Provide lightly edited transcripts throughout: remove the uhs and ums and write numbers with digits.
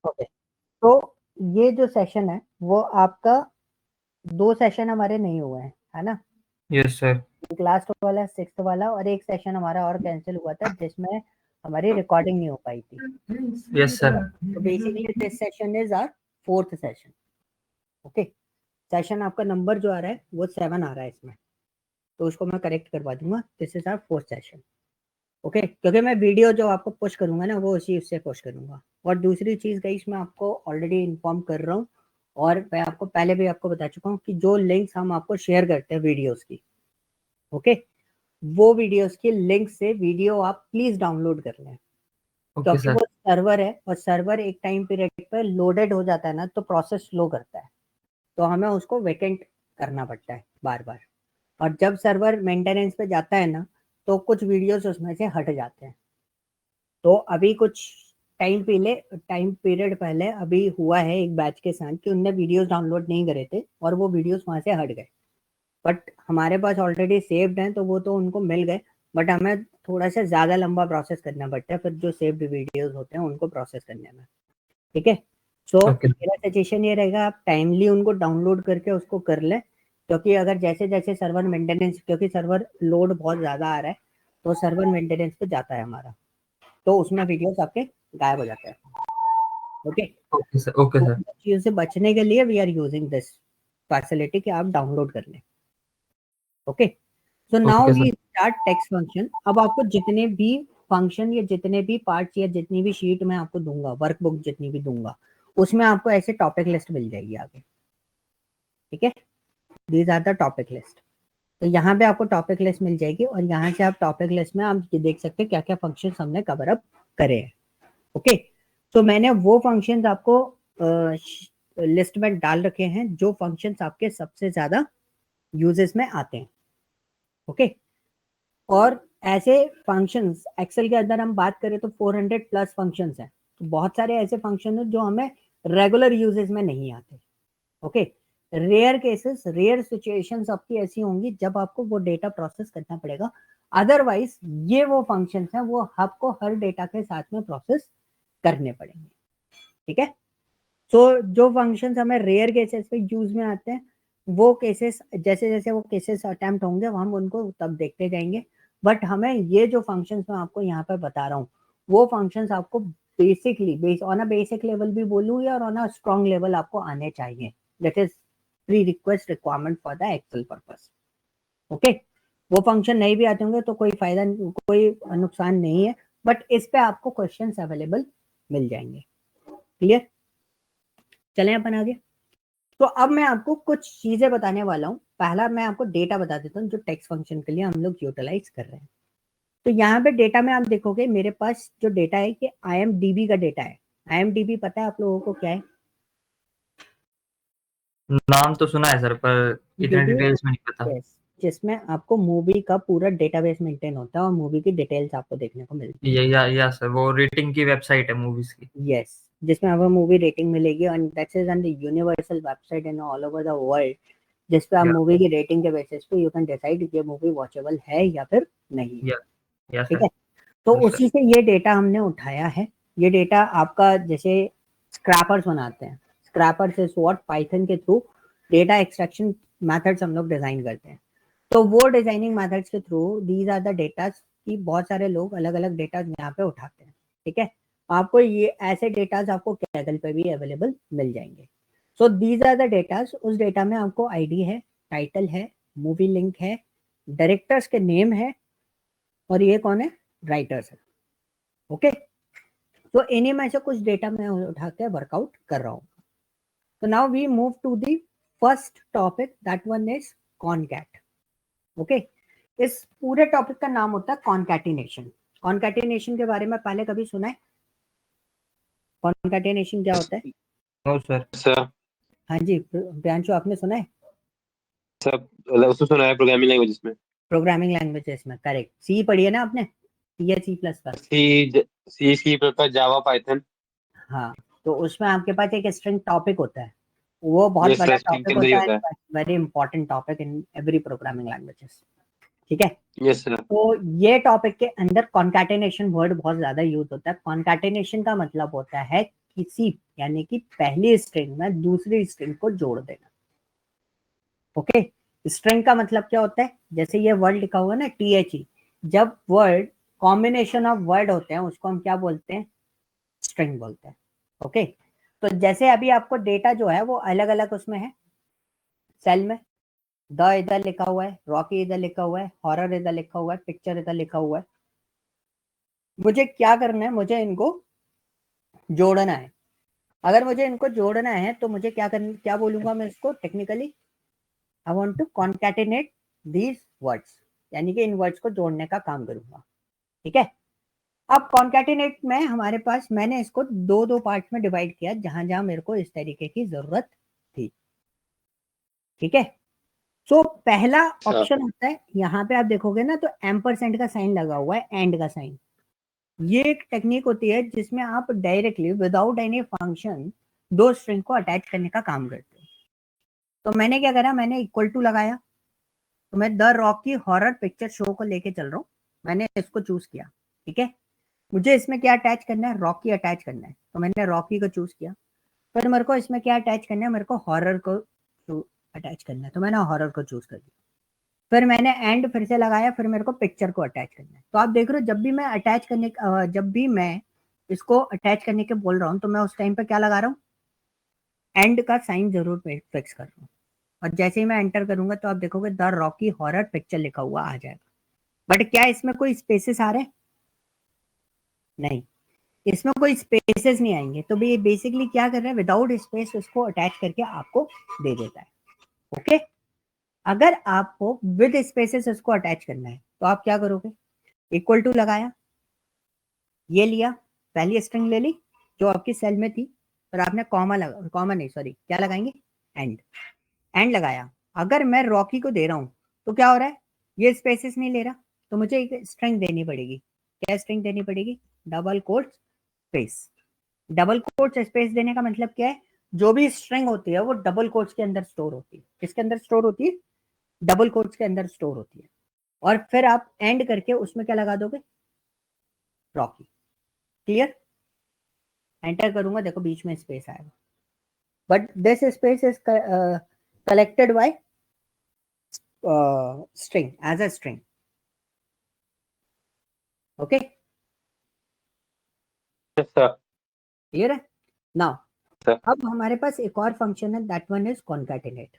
Okay, तो ये जो सेशन है वो आपका 2 सेशन हमारे नहीं हुए हैं, है ना? Yes sir. एक लास्ट वाला 6th वाला और एक सेशन हमारा और कैंसिल हुआ था जिसमें हमारी रिकॉर्डिंग नहीं हो पाई थी। Yes sir. तो basically this session is our 4th session. Okay, session आपका नंबर जो आ रहा है वो 7 आ रहा है इसमें, तो उसको मैं करेक्ट करवा दूंगा। This is our 4th session. Okay, क्योंकि मैं वीडियो जो आपको पुश करूंगा ना वो उसी उससे पुश करूंगा। और दूसरी चीज गाइस, मैं आपको ऑलरेडी इन्फॉर्म कर रहा हूँ और मैं आपको पहले भी आपको बता चुका हूँ कि जो लिंक्स हम आपको शेयर करते हैं वीडियोस की, ओके, वो वीडियोस की लिंक से वीडियो आप प्लीज डाउनलोड कर लें, ओके क्योंकि सर। वो सर्वर है और सर्वर एक टाइम पीरियड पर लोडेड हो जाता है ना, तो प्रोसेस स्लो करता है, तो हमें उसको वेकेंट करना पड़ता है बार बार। और जब सर्वर मेंटेनेंस पे जाता है ना, तो कुछ वीडियोस उसमें से हट जाते हैं। तो अभी कुछ टाइम पीरियड पहले अभी हुआ है एक बैच के साथ कि उनने वीडियोस डाउनलोड नहीं करे थे और वो वीडियोस वहां से हट गए, बट हमारे पास ऑलरेडी सेव्ड हैं तो वो तो उनको मिल गए, बट हमें थोड़ा सा ज्यादा लंबा प्रोसेस करना पड़ता है फिर जो सेव्ड वीडियोस होते हैं उनको प्रोसेस करने में। ठीक है, सो ओके मेरा सजेशन ये रहेगा आप टाइमली उनको डाउनलोड करके उसको कर लें, क्योंकि अगर जैसे जैसे सर्वर मेंटेनेंस, क्योंकि सर्वर लोड बहुत ज्यादा आ रहा है तो सर्वर मेंटेनेंस पे जाता है हमारा, तो उसमें वीडियोस आपके गायब हो जाते हैं। Okay, okay sir. ओके तो सर। इन चीजों से बचने के लिए we are using this facility कि आप डाउनलोड कर लें। Okay, so now okay we sir. Start text function. अब आपको जितने भी फंक्शन या जितने भी पार्ट्स या जितनी भी शीट मैं आपको दूंगा, वर्कबुक जितनी भी दूंगा, उसमें आपको ऐसे टॉपिक लिस्ट मिल जाएगी आगे। ठीक है, these are the topic list. तो यहाँ पे आपको टॉपिक लिस्ट मिल जाएगी और यहाँ से आप टॉपिक लिस्ट में आप ये देख सकते हैं क्या क्या फंक्शन हमने कवर अप करे हैं। ओके, तो मैंने वो फंक्शंस आपको लिस्ट में डाल रखे हैं जो फंक्शंस आपके सबसे ज्यादा यूजेस में आते हैं। ओके, और ऐसे फंक्शंस एक्सेल के अंदर हम बात करें तो 400 प्लस फंक्शंस हैं, तो बहुत सारे ऐसे फंक्शन हैं जो हमें रेगुलर यूजेस में नहीं आते। Okay, rare cases, rare situations आपकी ऐसी होंगी जब आपको वो डेटा प्रोसेस करना पड़ेगा, अदरवाइज ये वो फंक्शंस हैं वो आपको हर डेटा के साथ में प्रोसेस करने पड़ेंगे। ठीक है, तो जो फंक्शंस हमें रेयर केसेस पे यूज में आते हैं वो केसेस जैसे जैसे वो केसेस अटेम्प्ट होंगे हम उनको तब देखते जाएंगे, बट हमें ये जो फंक्शंस मैं आपको यहाँ पर बता रहा हूँ वो फंक्शंस आपको basically on a basic level भी बोलूँ या ऑन अ स्ट्रॉन्ग लेवल आपको आने चाहिए। That is pre request requirement for the excel purpose. Okay, वो फंक्शन नहीं भी आते होंगे तो कोई फायदा, कोई नुकसान नहीं है, बट इस पे आपको क्वेश्चंस अवेलेबल मिल जाएंगे। क्लियर, चलें अपन आगे। तो अब मैं आपको कुछ चीजें बताने वाला हूँ। पहला मैं आपको डेटा बता देता हूँ जो टेक्स्ट फंक्शन के लिए हम लोग यूटिलाइज कर रहे हैं। तो यहाँ पे डेटा में आप देखोगे मेरे पास जो डेटा है कि IMDb का डेटा है। IMDb पता है आप लोगों को क्या है? नाम तो सुना है सर, पर इतने DB, डिटेल्स में नहीं पता। यस, जिसमें आपको मूवी का पूरा डेटाबेस मेंटेन होता है और मूवी की डिटेल्स आपको देखने को मिलती है। या सर, वो रेटिंग की वेबसाइट है मूवीज की। यस, जिसमें आपको मूवी रेटिंग मिलेगी और that is on the universal website in all over the world, जिस पे आप या मूवी की रेटिंग के बेसिस पे यू कैन डिसाइड ये मूवी वॉचेबल है या फिर नहीं है। या या ठीक सर। है, तो यस सर। उसी से ये डेटा हमने उठाया है। ये डेटा आपका जैसे स्क्रैपर्स बनाते हैं, स्क्रैपर्स इज व्हाट पाइथन के थ्रू डेटा एक्सट्रैक्शन मेथड्स हम लोग डिजाइन करते हैं। तो वो डिजाइनिंग मेथड्स के through these are the data की बहुत सारे लोग अलग अलग डेटा यहाँ पे उठाते हैं। ठीक है, आपको ये ऐसे डेटाज आपको कैगल पे भी अवेलेबल मिल जाएंगे। So these are the datas. उस डेटा में आपको आईडी है, टाइटल है, मूवी लिंक है, डायरेक्टर्स के नेम है और ये कौन है, राइटर्स है। ओके, तो इन्हीं में से कुछ डेटा मैं उठा के वर्कआउट कर रहा हूँ। तो now we move to the first topic, that one is concat. Okay, इस पूरे टॉपिक का नाम होता है कॉनकैटिनेशन। कॉनकैटिनेशन के बारे में पहले कभी सुना है? कॉनकैटिनेशन क्या होता है? No sir. सर हाँ जी, प्रियांशु आपने सुना है? सब उसमें सुना है प्रोग्रामिंग लैंग्वेज में। प्रोग्रामिंग लैंग्वेजेस में, करेक्ट। सी पढ़ी है ना आपने, सी या सी प्लस प्लस? सी पर जावा पाइथन। हाँ, तो उसमें आपके पास एक स्ट्रिंग टॉपिक होता है, वो बहुत ये बड़ा सर स्ट्रिंग के टॉपिक अंदर ही होता है, होता है। Very important topic in every programming languages. ठीक है, यस सर। तो ये टॉपिक के अंदर कॉन्कैटिनेशन वर्ड बहुत ज्यादा यूज होता है। कॉन्कैटिनेशन का मतलब होता है किसी यानी कि पहली स्ट्रिंग में दूसरी स्ट्रिंग को जोड़ देना। ओके, स्ट्रिंग का मतलब क्या होता है, जैसे ये वर्ड लिखा हुआ है ना THE, जब वर्ड कॉम्बिनेशन ऑफ वर्ड होते हैं उसको हम क्या बोलते हैं, स्ट्रिंग बोलते हैं। ओके, तो जैसे अभी आपको डेटा जो है वो अलग अलग उसमें है, सेल में द इधर लिखा हुआ है, रॉकी इधर लिखा हुआ है, हॉरर इधर लिखा हुआ है, पिक्चर इधर लिखा हुआ है। मुझे क्या करना है, मुझे इनको जोड़ना है। अगर मुझे इनको जोड़ना है तो मुझे क्या बोलूंगा मैं इसको technically, I want to concatenate these words, यानी कि इन वर्ड्स को जोड़ने का काम करूंगा। ठीक है, अब कॉन्कैटिनेट में हमारे पास मैंने इसको दो दो पार्ट में डिवाइड किया जहां जहां मेरे को इस तरीके की जरूरत थी। ठीक है, सो पहला ऑप्शन होता है, यहाँ पे आप देखोगे ना तो एम्परसेंड का साइन लगा हुआ है, एंड का साइन। ये एक टेक्निक होती है जिसमें आप डायरेक्टली विदाउट एनी फंक्शन दो स्ट्रिंग को अटैच करने का काम करते हो। तो मैंने क्या करा, मैंने इक्वल टू लगाया, तो मैं the Rocky horror picture show को लेके चल रहा हूँ, मैंने इसको चूज किया। ठीक है, मुझे इसमें क्या अटैच करना है, रॉकी अटैच करना है, तो मैंने रॉकी को चूज किया। फिर मेरे को इसमें क्या अटैच करना है, मेरे को हॉरर को अटैच करना है, तो मैंने हॉरर को चूज कर दिया। फिर मैंने एंड फिर से लगाया, फिर मेरे को पिक्चर को अटैच करना है। तो आप देख रहे हो जब भी मैं जब भी मैं इसको अटैच करने के बोल रहा हूँ तो मैं उस टाइम पे क्या लगा रहा हूँ, एंड का साइन जरूर फिक्स कर रहा हूँ। और जैसे ही मैं एंटर करूंगा तो आप देखोगे द रॉकी हॉरर पिक्चर लिखा हुआ आ जाएगा। बट क्या इसमें कोई स्पेसेस आ रहे हैं, नहीं, इसमें कोई स्पेसेस नहीं आएंगे। तो ये बेसिकली क्या कर रहे हैं, विदाउट स्पेस उसको अटैच करके आपको दे देता है। ओके, अगर आपको विद स्पेसेस इसको अटैच करना है तो आप क्या करोगे, इक्वल टू लगाया, ये लिया, पहली स्ट्रिंग ले ली जो आपकी सेल में थी, और आपने कॉमा नहीं सॉरी क्या लगाएंगे, एंड लगाया। अगर मैं रॉकी को दे रहा हूं तो क्या हो रहा है, ये स्पेसेस नहीं ले रहा, तो मुझे एक स्ट्रिंग देनी पड़ेगी। क्या स्ट्रिंग देनी पड़ेगी, double quote space. Double quote space देने का मतलब क्या है, जो भी स्ट्रिंग होती है वो डबल कोट्स के अंदर स्टोर होती है। किसके अंदर स्टोर होती है, डबल कोट्स के अंदर स्टोर होती है। और फिर आप एंड करके उसमें क्या लगा दोगे, रॉकी। क्लियर, एंटर करूंगा, देखो बीच में स्पेस आएगा, but this space is collected by string as a string. Okay, clear है नाउ। Sir. अब हमारे पास एक और फंक्शन है, that one is concatenate.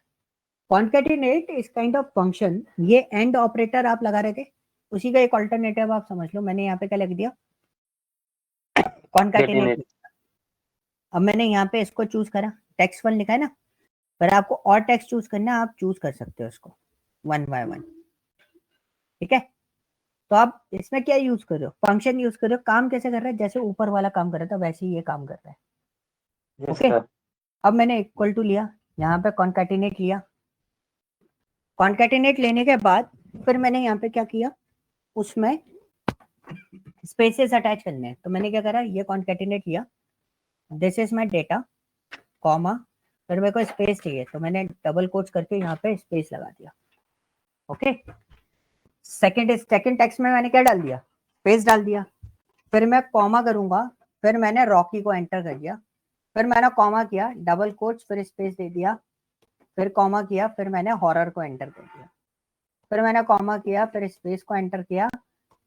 Concatenate is kind of function, ये एंड ऑपरेटर आप लगा रहे थे, उसी का एक ऑल्टरनेटिव आप समझ लो। मैंने यहाँ पे क्या लिख दिया, कॉन्कैटिनेट। अब मैंने यहाँ पे इसको चूज करा, टेक्स्ट वन लिखा है ना, पर आपको और टेक्स्ट चूज करना है, आप चूज कर सकते हो इसको वन बाय वन। ठीक है, तो आप इसमें क्या यूज कर रहे हो, फंक्शन यूज कर रहे हो। काम कैसे कर रहा है, जैसे ऊपर वाला काम कर रहा था वैसे ही ये काम कर रहा है। ओके, अब मैंने इक्वल टू लिया, यहाँ पे कॉन्कैटिनेट लिया, कॉन्कैटिनेट लेने के बाद फिर मैंने यहाँ पे क्या किया, उसमें स्पेसेस अटैच करने हैं। तो मैंने क्या करा, ये कॉन्कैटिनेट लिया, this is my data, comma, फिर मेरे को स्पेस चाहिए तो मैंने डबल कोट्स करके यहाँ पे स्पेस लगा दिया। ओके, सेकंड टेक्स्ट में मैंने क्या डाल दिया, स्पेस डाल दिया। फिर मैं कॉमा करूंगा, फिर मैंने रॉकी को एंटर कर दिया, फिर मैंने कॉमा किया, डबल कोट्स, फिर स्पेस दे दिया, फिर कॉमा किया, फिर मैंने हॉरर को एंटर कर दिया, फिर मैंने कॉमा किया, फिर स्पेस को एंटर किया,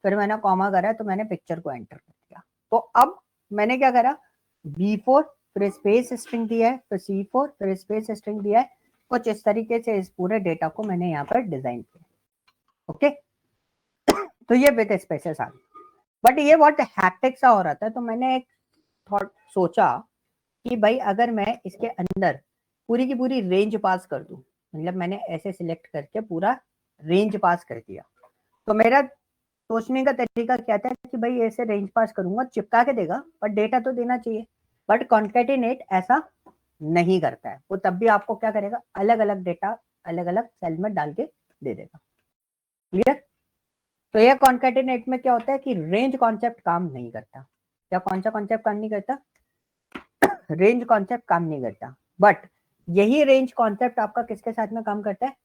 फिर मैंने कॉमा करा तो मैंने पिक्चर को एंटर कर दिया। तो अब मैंने क्या करा, B4 फिर स्पेस स्ट्रिंग दिया है, फिर C4 फिर स्पेस स्ट्रिंग दिया है। कुछ इस तरीके से इस पूरे डेटा को मैंने यहाँ पर डिजाइन किया। ओके, तो ये विद स्पेसेस आ गई। बट ये बहुत हैक्टिक सा हो रहा था, तो मैंने एक थॉट सोचा कि भाई अगर मैं इसके अंदर पूरी की पूरी रेंज पास कर दूं, मतलब मैंने ऐसे सिलेक्ट करके पूरा रेंज पास कर दिया, तो मेरा सोचने का तरीका क्या था कि भाई ऐसे रेंज पास करूंगा, चिपका के देगा पर डेटा तो देना चाहिए। बट कॉन्कैटिनेट ऐसा नहीं करता है, वो तब भी आपको क्या करेगा, अलग अलग डेटा अलग अलग सेल में डाल के दे देगा। क्लियर, तो ये कॉन्कैटिनेट में क्या होता है कि रेंज कॉन्सेप्ट काम नहीं करता। क्या कौन सा कॉन्सेप्ट काम नहीं करता, रेंज कॉन्सेप्ट काम नहीं करता। बट यही रेंज कॉन्सेप्ट आपका किसके साथ में काम करता है,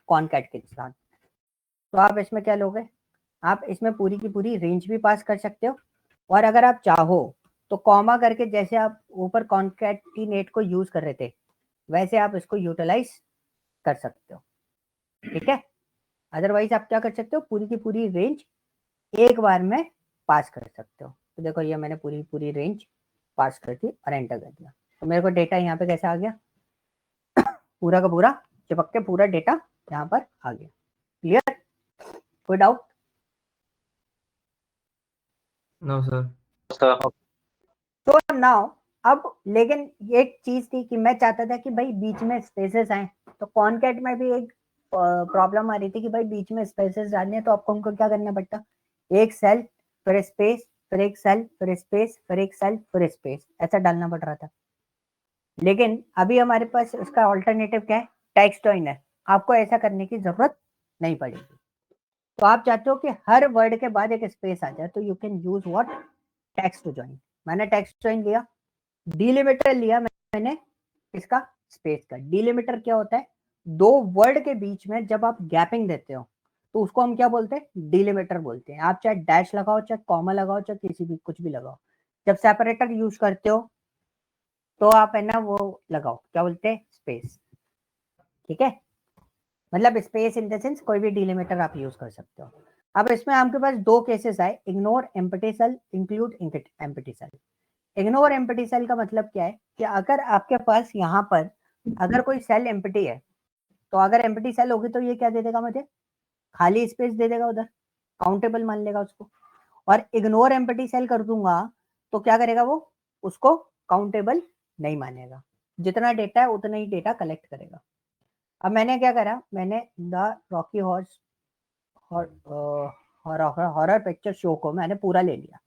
कॉन्कैट के साथ। तो आप इसमें क्या लोगे, आप इसमें पूरी की पूरी रेंज भी पास कर सकते हो, और अगर आप चाहो तो कॉमा करके जैसे आप ऊपर कॉन्कैटिनेट को यूज कर रहे थे वैसे आप इसको यूटिलाइज कर सकते हो, ठीक है। अदरवाइज आप क्या कर सकते हो, पूरी की पूरी रेंज एक बार में पास कर सकते हो। तो देखो ये मैंने पूरी रेंज पास कर दी और एंटर कर दिया, तो मेरे को डेटा यहाँ पे कैसे आ गया, पूरा का पूरा चिपक के पूरा डेटा यहाँ पर आ गया। क्लियर, कोई डाउट? No sir. सर तो नाउ अब लेकिन एक चीज थी कि मैं चाहता था कि भाई बीच में स्पेसेस आए, तो कॉनकैट में भी एक प्रॉब्लम आ रही थी कि भाई बीच में स्पेसेस डालने हैं, तो आपको हमको क्या करना पड़ता, एक सेल फिर स्पेस फिर एक सेल फिर स्पेस फिर एक सेल फिर स्पेस, ऐसा डालना पड़ रहा था। लेकिन अभी हमारे पास उसका ऑल्टरनेटिव क्या है, टेक्स्ट जॉइन है, आपको ऐसा करने की जरूरत नहीं पड़ेगी। तो आप चाहते हो कि हर वर्ड के बाद एक स्पेस आ जाए, तो you can use what, text join. मैंने टेक्स्ट जॉइन लिया, डिलिमिटर लिया मैंने इसका स्पेस का। डिलिमिटर क्या होता है, दो वर्ड के बीच में जब आप गैपिंग देते हो तो उसको हम क्या बोलते हैं, डिलिमिटर बोलते हैं। आप चाहे डैश लगाओ चाहे कॉमा लगाओ चाहे किसी भी कुछ भी लगाओ, जब सेपरेटर यूज करते हो तो आप है ना वो लगाओ, क्या बोलते हैं, स्पेस, ठीक है। मतलब स्पेस इन द सेंस कोई भी डिलिमिटर आप यूज कर सकते हो। अब इसमें आपके पास दो केसेस आए, ignore empty cell, include empty cell. Ignore empty cell का मतलब क्या है कि अगर आपके पास यहाँ पर अगर कोई सेल एम्प्टी है, तो अगर एम्प्टी सेल होगी तो ये क्या दे देगा मुझे, खाली स्पेस दे देगा, उधर काउंटेबल मान लेगा उसको। और इग्नोर एम्प्टी सेल कर दूंगा तो क्या करेगा वो, उसको काउंटेबल नहीं मानेगा, जितना डेटा है उतना ही डेटा कलेक्ट करेगा। अब मैंने क्या करा, मैंने the Rocky horse horror picture show को मैंने पूरा ले लिया,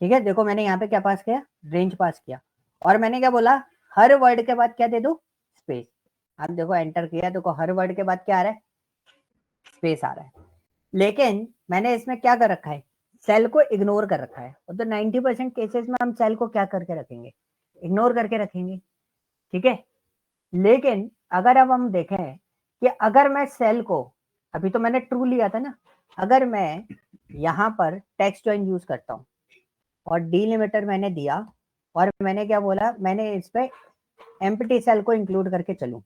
ठीक है। देखो मैंने यहाँ पे क्या पास किया, रेंज पास किया, और मैंने क्या बोला, हर वर्ड के बाद क्या दे दो, स्पेस। अब देखो एंटर किया, देखो हर वर्ड के बाद क्या आ रहा है, स्पेस आ रहा है। लेकिन मैंने इसमें क्या कर रखा है, सेल को इग्नोर कर रखा है। और तो 90% केसेस में हम सेल को क्या करके रखेंगे, इग्नोर करके रखेंगे, ठीक है। लेकिन अगर अब हम देखें कि अगर मैं सेल को, अभी तो मैंने ट्रू लिया था ना, अगर मैं यहाँ पर टेक्स्ट जॉइन यूज करता हूँ और डिलिमिटर मैंने दिया और मैंने क्या बोला, मैंने इस पे एम्प्टी सेल को इंक्लूड करके चलूं,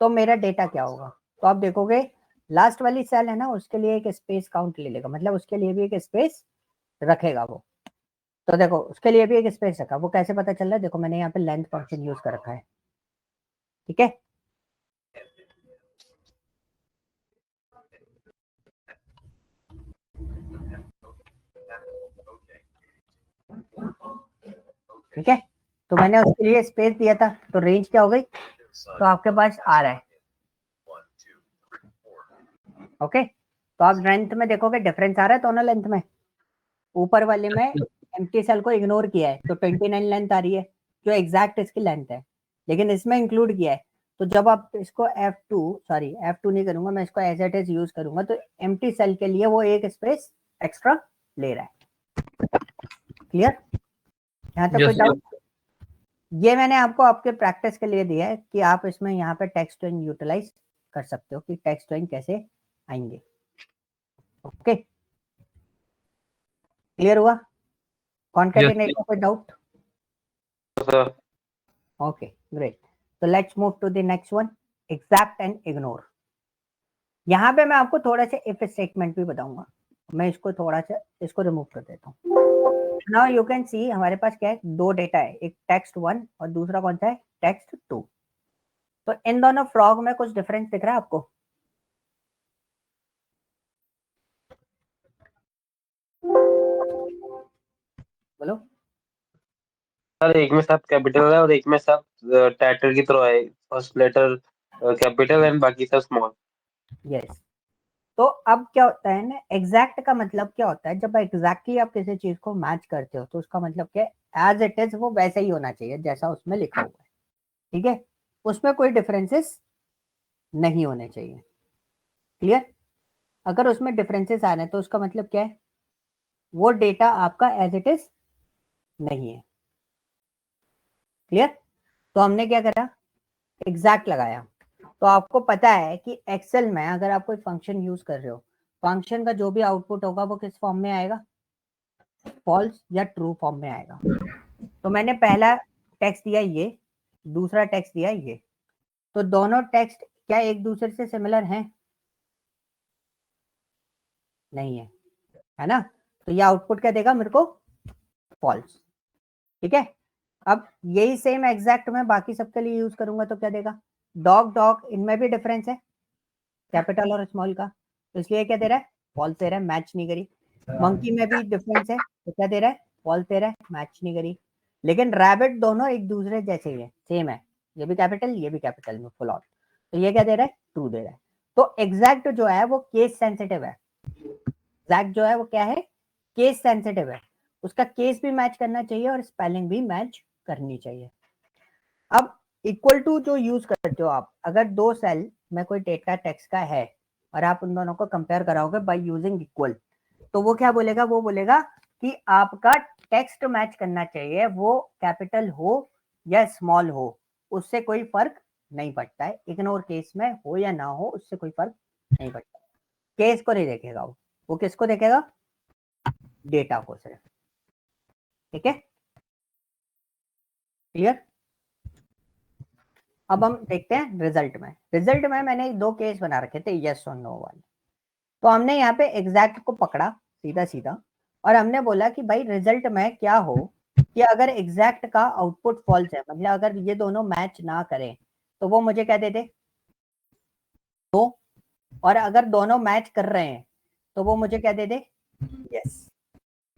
तो मेरा डेटा क्या होगा, तो आप देखोगे लास्ट वाली सेल है ना, उसके लिए एक स्पेस काउंट ले लेगा, मतलब उसके लिए भी एक स्पेस रखेगा वो। तो देखो उसके लिए भी एक स्पेस रखा, वो कैसे पता चल रहा है, देखो मैंने यहाँ पे लेंथ फंक्शन यूज कर रखा है, ठीक है। ठीक है, तो मैंने उसके लिए स्पेस दिया था, तो रेंज क्या हो गई, तो आपके पास आ रहा है, ओके। तो आप लेंथ में देखोगे डिफरेंस आ रहा है दोनों लेंथ में, ऊपर वाले में एम्प्टी सेल को इग्नोर किया है तो 29 लेंथ आ रही है जो एग्जैक्ट इसकी लेंथ है, लेकिन इसमें इंक्लूड किया है, तो जब आप इसको F2 नहीं करूंगा मैं, इसको एज इट इज यूज करूंगा, तो एम्प्टी सेल के लिए वो एक स्पेस एक्स्ट्रा ले रहा है। क्लियर, यहाँ तक कोई Yes, डाउट? ये मैंने आपको आपके प्रैक्टिस के लिए दिया है कि आप इसमें यहाँ पे टेक्स्ट स्ट्रिंग यूटिलाइज कर सकते हो कि टेक्स्ट स्ट्रिंग कैसे आएंगे, ओके। क्लियर हुआ, कॉन्कैटिनेट में कोई डाउट? सर ओके ग्रेट, तो let's move to the next one, exact and ignore. यहाँ पे मैं आपको थोड़ा सा इफ स्टेटमेंट भी बताऊंगा, मैं इसको थोड़ा सा इसको रिमूव कर देता हूँ। नाउ यू कैन सी हमारे पास क्या है, दो डेटा है, एक टेक्स्ट 1 और दूसरा कौन सा है, टेक्स्ट 2। तो इन दोनों फ्रॉग में कुछ डिफरेंस दिख रहा है आपको? बोलो। सर एक में सब कैपिटल है और एक में सब टाइटल की तरह है, फर्स्ट लेटर कैपिटल एंड बाकी सब स्मॉल। यस, तो अब क्या होता है ना, एग्जैक्ट का मतलब क्या होता है, जब एग्जैक्टली आप किसी चीज को मैच करते हो तो उसका मतलब क्या है, एज इट इज वो वैसा ही होना चाहिए जैसा उसमें लिखा हुआ है, ठीक है, उसमें कोई डिफरेंसेस नहीं होने चाहिए। क्लियर, अगर उसमें डिफरेंसेस आ रहे हैं तो उसका मतलब क्या है, वो डेटा आपका एज इट इज नहीं है। क्लियर, तो हमने क्या करा, एग्जैक्ट लगाया। तो आपको पता है कि एक्सेल में अगर आप कोई फंक्शन यूज कर रहे हो, फंक्शन का जो भी आउटपुट होगा वो किस फॉर्म में आएगा, फॉल्स या ट्रू फॉर्म में आएगा। तो मैंने पहला टेक्स्ट दिया ये, दूसरा टेक्स्ट दिया ये, तो दोनों टेक्स्ट क्या एक दूसरे से सिमिलर हैं? नहीं है ना? तो ये आउटपुट क्या देगा मेरे को? फॉल्स। ठीक है, अब यही सेम एग्जैक्ट मैं बाकी सबके लिए यूज करूंगा तो क्या देगा? डॉग डॉग, इनमें भी डिफरेंस है कैपिटल और स्मॉल का, तो इसलिए क्या दे रहा है? फॉल्स दे रहा है, मैच नहीं करी। मंकी में भी डिफरेंस है, तो क्या दे रहा है? फॉल्स दे रहा है, मैच नहीं करी। लेकिन रैबिट दोनों एक दूसरे जैसे ही है, सेम है, ये भी कैपिटल ये भी कैपिटल में फुल आउट, तो ये क्या दे रहा है? ट्रू दे रहा है। तो एग्जैक्ट जो है वो केस सेंसिटिव है। एग्जैक्ट जो है वो क्या है? केस सेंसिटिव है, उसका केस भी मैच करना चाहिए और स्पेलिंग भी मैच करनी चाहिए। अब इक्वल टू जो यूज करते हो आप, अगर दो सेल में कोई डेटा टेक्स्ट का है और आप उन दोनों को कंपेयर कराओगे बाय यूजिंग इक्वल, तो वो क्या बोलेगा? वो बोलेगा कि आपका टेक्स्ट मैच करना चाहिए, वो कैपिटल हो या स्मॉल हो, उससे कोई फर्क नहीं पड़ता है। इग्नोर केस में हो या ना हो, उससे कोई फर्क नहीं पड़ता। केस को नहीं देखेगा वो किसको देखेगा? डेटा को सिर्फ। ठीक है, क्लियर? अब हम देखते हैं रिजल्ट में। रिजल्ट में मैंने दो केस बना रखे थे, यस और नो वाले। तो हमने यहाँ पे एग्जैक्ट को पकड़ा सीधा सीधा और हमने बोला कि भाई रिजल्ट में क्या हो कि अगर एग्जैक्ट का आउटपुट फॉल्स है, मतलब अगर ये दोनों मैच ना करें तो वो मुझे क्या दे दे? तो और अगर दोनों मैच कर रहे हैं तो वो मुझे क्या दे दे? यस।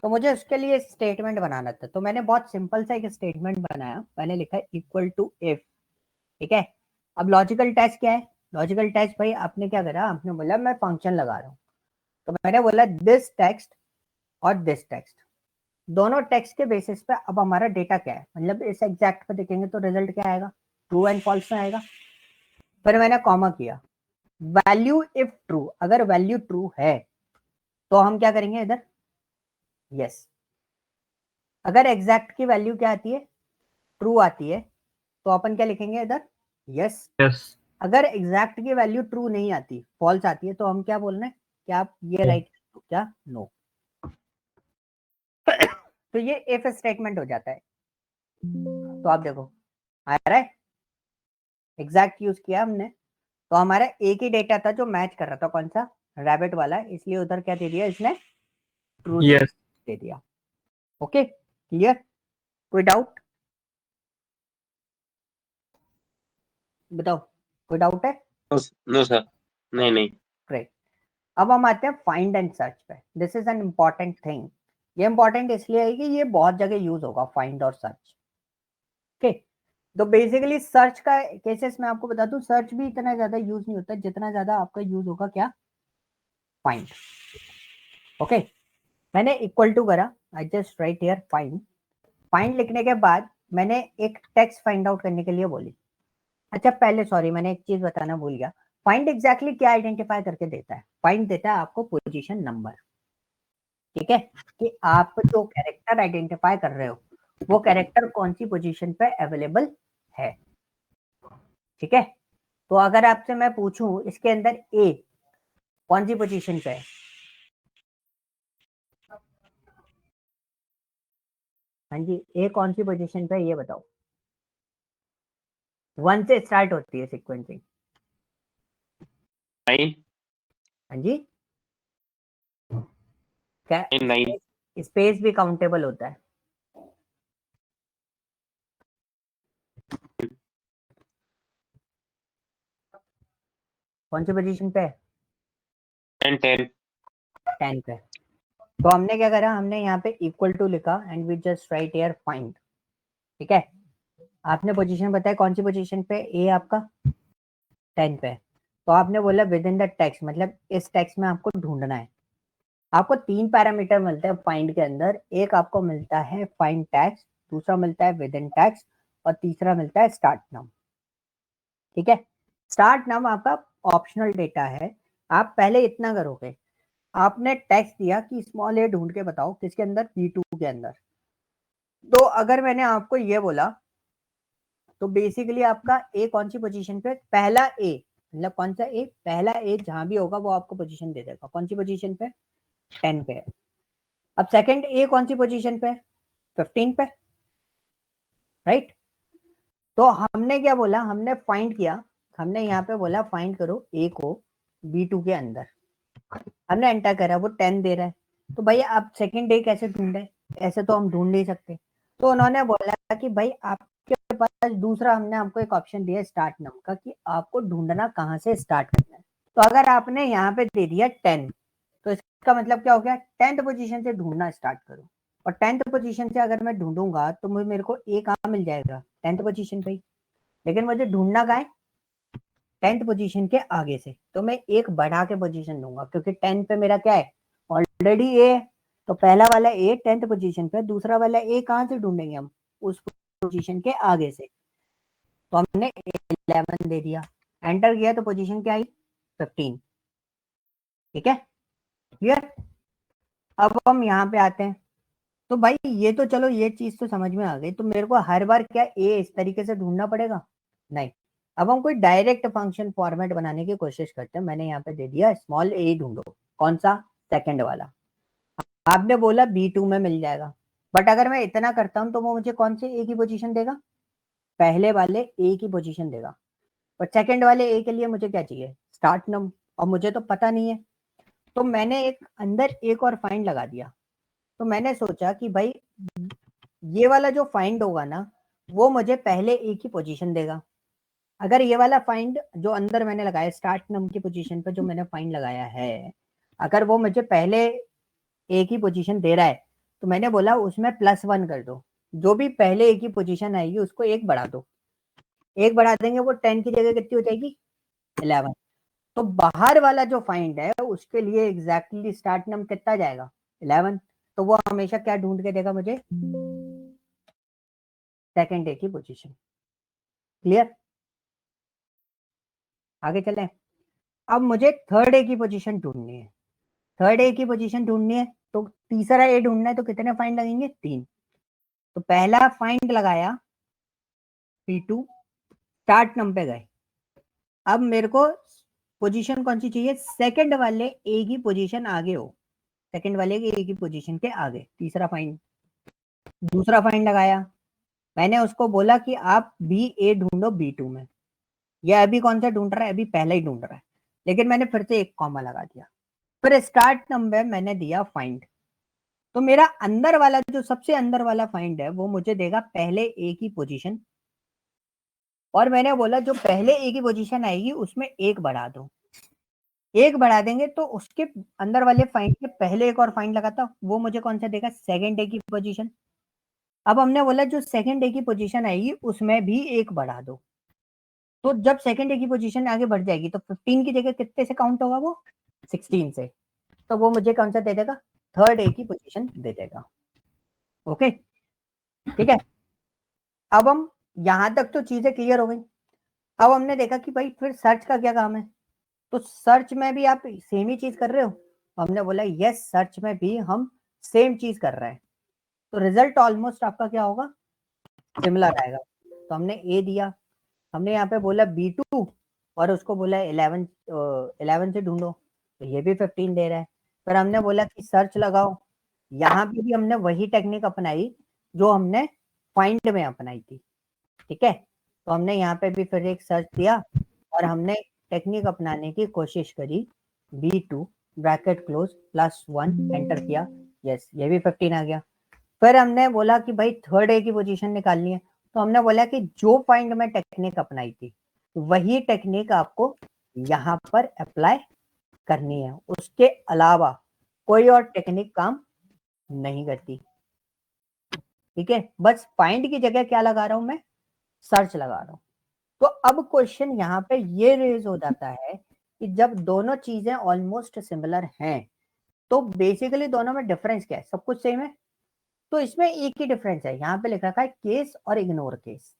तो मुझे उसके लिए स्टेटमेंट बनाना था, तो मैंने बहुत सिंपल सा एक स्टेटमेंट बनाया। मैंने लिखा है इक्वल टू इफ। ठीक है, अब लॉजिकल टेस्ट क्या है? लॉजिकल टेस्ट भाई आपने क्या करा? आपने बोला मैं फंक्शन लगा रहा हूँ, तो मैंने बोला दिस टेक्स्ट और दिस टेक्स्ट, दोनों टेक्स्ट के बेसिस पे अब हमारा डेटा क्या है, मतलब इस एग्जैक्ट पे देखेंगे तो रिजल्ट क्या आएगा? ट्रू एंड फॉल्स में आएगा। फिर मैंने कॉमा किया, वैल्यू इफ ट्रू, अगर वैल्यू ट्रू है तो हम क्या करेंगे इधर? यस। अगर एग्जैक्ट की वैल्यू क्या आती है? ट्रू आती है, तो अपन क्या लिखेंगे इधर? यस। यस। अगर एग्जैक्ट की वैल्यू ट्रू नहीं आती, फॉल्स आती है, तो हम क्या बोलना है? क्या आप ये राइट क्या? नो। तो ये इफ स्टेटमेंट हो जाता है। तो आप देखो आ रहा है, एग्जैक्ट यूज किया हमने, तो हमारा एक ही डेटा था जो मैच कर रहा था, कौन सा? रैबिट वाला, इसलिए उधर क्या दे दिया इसने? True yes. दे दिया। Okay, clear? कोई डाउट बताओ, कोई डाउट है? नो सर, नहीं नहीं। ग्रेट। अब हम आते हैं फाइंड एंड सर्च पे। This is an important thing. ये इंपॉर्टेंट इसलिए है कि ये बहुत जगह यूज होगा, फाइंड और सर्च। ओके, तो बेसिकली सर्च का केसेस में आपको बता दूं, सर्च भी इतना ज्यादा यूज नहीं होता जितना ज्यादा आपका यूज होगा क्या? फाइंड। ओके, मैंने इक्वल टू करा, I just write here find. Find लिखने के बाद मैंने एक टेक्स्ट फाइंड आउट करने के लिए बोली। अच्छा पहले सॉरी, मैंने एक चीज बताना भूल गया। फाइंड एग्जैक्टली क्या आइडेंटिफाई करके देता है? फाइंड देता है आपको पोजीशन नंबर। ठीक है, कि आप जो कैरेक्टर आइडेंटिफाई कर रहे हो वो कैरेक्टर कौन सी पोजीशन पे अवेलेबल है। ठीक है, तो अगर आपसे मैं पूछूं इसके अंदर ए कौन सी पोजीशन पे है? हाँ जी, ए कौन सी पोजीशन पे है ये बताओ। 1 से स्टार्ट होती है सीक्वेंसिंग। 9 हाँ जी, क्या 9। स्पेस भी काउंटेबल होता है? कौन सी पोजीशन पे है? 10 10। 10 पे। तो हमने क्या करा, हमने यहाँ पे इक्वल टू लिखा and we just write here find. ठीक है, आपने पोजीशन बताया कौन सी पोजीशन पे ए आपका? 10 पे। तो आपने बोला विद इन द टेक्स्ट, मतलब इस टेक्स्ट में आपको ढूंढना है। आपको 3 पैरामीटर मिलते हैं फाइंड के अंदर। एक आपको मिलता है फाइंड टेक्स्ट, दूसरा मिलता है विद इन टेक्स्ट और तीसरा मिलता है स्टार्ट नम। ठीक है, स्टार्ट नम आपका ऑप्शनल डेटा है। आप पहले इतना करोगे, आपने टेक्स्ट दिया कि स्मॉल ए ढूंढ के बताओ किसके अंदर? B2 के अंदर। तो अगर मैंने आपको ये बोला तो बेसिकली आपका ए कौन सी पोजीशन पे? पहला ए, मतलब कौन सा ए? पहला ए जहां भी होगा वो आपको पोजीशन दे देगा। कौन सी पोजीशन पे? 10 पे है। अब सेकंड ए कौन सी पोजीशन पे है? 15 पे, राइट। तो हमने क्या बोला, हमने फाइंड किया, हमने यहाँ पे बोला फाइंड करो ए को B2 के अंदर, हमने एंटर करा, वो 10 दे रहा है। तो भाई आप सेकंड डे कैसे ढूंढे? ऐसे तो हम ढूंढ नहीं सकते। तो उन्होंने बोला कि भाई आपके पास दूसरा, हमने आपको एक ऑप्शन दिया स्टार्ट नाम का, कि आपको ढूंढना कहाँ से स्टार्ट करना है। तो अगर आपने यहाँ पे दे दिया 10, तो इसका मतलब क्या हो गया, 10th पोजीशन से ढूंढना स्टार्ट करो। और 10th पोजीशन से अगर मैं ढूंढूंगा तो मेरे को ए कहाँ मिल जाएगा? 10th पोजीशन पे ही। लेकिन मुझे ढूंढना कहाँ है? 10th पोजीशन के आगे से। तो मैं एक बढ़ा के पोजीशन दूंगा, क्योंकि 10 पे मेरा क्या है, ऑलरेडी ए है। तो पहला वाला ए 10th पोजीशन पे, दूसरा वाला ए कहाँ से ढूंढेंगे हम? उस पोजीशन के आगे से। तो हमने 11 दे दिया, एंटर किया, तो पोजीशन क्या आई? 15। ठीक है, क्लियर। अब हम यहाँ पे आते हैं। तो भाई ये तो चलो ये चीज तो समझ में आ गई। तो मेरे को हर बार क्या ए इस तरीके से ढूंढना पड़ेगा? नहीं। अब हम कोई डायरेक्ट फंक्शन फॉर्मेट बनाने की कोशिश करते हैं। मैंने यहाँ पे दे दिया स्मॉल ए ढूंढो, कौन सा? सेकंड वाला। आपने बोला B2 में मिल जाएगा, बट अगर मैं इतना करता हूं तो वो मुझे कौन से ए की पोजीशन देगा? पहले वाले ए की पोजीशन देगा। और सेकंड वाले ए के लिए मुझे क्या चाहिए? स्टार्ट नम। और मुझे तो पता नहीं है। तो मैंने एक अंदर एक और फाइंड लगा दिया। तो मैंने सोचा कि भाई ये वाला जो फाइंड होगा ना, वो मुझे पहले ए की पोजीशन देगा। अगर ये वाला फाइंड जो अंदर मैंने लगाया स्टार्ट नम की पोजीशन पे, जो मैंने फाइंड लगाया है, अगर वो मुझे पहले ए की पोजीशन दे रहा है, तो मैंने बोला उसमें +1 कर दो। जो भी पहले ए की पोजीशन आएगी उसको एक बढ़ा दो। एक बढ़ा देंगे, वो 10 की जगह कितनी हो जाएगी? 11। तो बाहर वाला जो फाइंड है उसके लिए एग्जैक्टली स्टार्ट नम कितना जाएगा? 11। तो वो हमेशा क्या ढूंढ के देगा मुझे? सेकंड ए की पोजीशन। क्लियर, आगे चलें। अब मुझे थर्ड ए की पोजीशन ढूंढनी है। थर्ड ए की पोजीशन ढूंढनी है, तो तीसरा ए ढूंढना है, तो कितने फाइंड लगेंगे? 3। तो पहला फाइंड लगाया P2, स्टार्ट नम पे गए। अब मेरे को पोजीशन कौन सी चाहिए? सेकंड वाले ए की पोजीशन आगे हो, सेकंड वाले ए की पोजीशन के आगे। तीसरा फाइंड। दूसरा फाइंड लगाया, मैंने उसको बोला कि आप B8 ढूंढो B2 में। ये अभी कौन सा ढूंढ रहा है? अभी पहला ही ढूंढ रहा है, लेकिन मैंने फिर से एक कॉमा लगा दिया। फिर स्टार्ट नंबर मैंने दिया फाइंड। तो मेरा अंदर वाला जो सबसे अंदर वाला फाइंड है वो मुझे देगा पहले ए की पोजीशन। और मैंने बोला जो पहले ए की पोजीशन आएगी उसमें एक बढ़ा दो। एक बढ़ा देंगे तो उसके अंदर वाले फाइंड के पहले एक और फाइंड लगाता, वो मुझे कौन सा देगा? सेकंड ए की पोजीशन। अब हमने बोला जो सेकंड ए की पोजीशन आएगी उसमें भी एक बढ़ा दो। तो जब सेकंड ए की पोजीशन आगे बढ़ जाएगी तो 15 की जगह कितने से काउंट होगा? वो 16 से। तो वो मुझे कौन सा दे देगा? थर्ड ए की पोजीशन दे देगा। ओके, ठीक है। अब हम यहां तक तो चीजें क्लियर हो गई। अब हमने देखा कि भाई फिर सर्च का क्या काम है। तो सर्च में भी आप सेम ही चीज कर रहे हो? हमने बोला यस, सर्च में भी हम सेम चीज कर रहे हैं। तो रिजल्ट ऑलमोस्ट आपका क्या होगा? सिमिलर आएगा। तो हमने ए दिया, हमने यहाँ पे बोला B2 और उसको बोला 11 से ढूंढो, तो ये भी 15 दे रहा है। फिर हमने बोला कि सर्च लगाओ, यहाँ पे भी हमने वही टेक्निक अपनाई जो हमने फाइंड में अपनाई थी। ठीक है, तो हमने यहाँ पे भी फिर एक सर्च दिया और हमने टेक्निक अपनाने की कोशिश करी। B2 ब्रैकेट क्लोज +1 एंटर किया, यस ये भी 15 आ गया। फिर हमने बोला कि भाई थर्ड ए की पोजीशन निकालनी है, तो हमने बोला कि जो फाइंड में टेक्निक अपनाई थी वही टेक्निक आपको यहाँ पर अप्लाई करनी है, उसके अलावा कोई और टेक्निक काम नहीं करती। ठीक है, बस फाइंड की जगह क्या लगा रहा हूं मैं? सर्च लगा रहा हूं। तो अब क्वेश्चन यहाँ पे ये रेज हो जाता है कि जब दोनों चीजें ऑलमोस्ट सिमिलर हैं तो बेसिकली दोनों में डिफरेंस क्या है? सब कुछ सेम है। तो इसमें एक ही डिफरेंस है, यहाँ पे लिख रखा है केस और इग्नोर केस।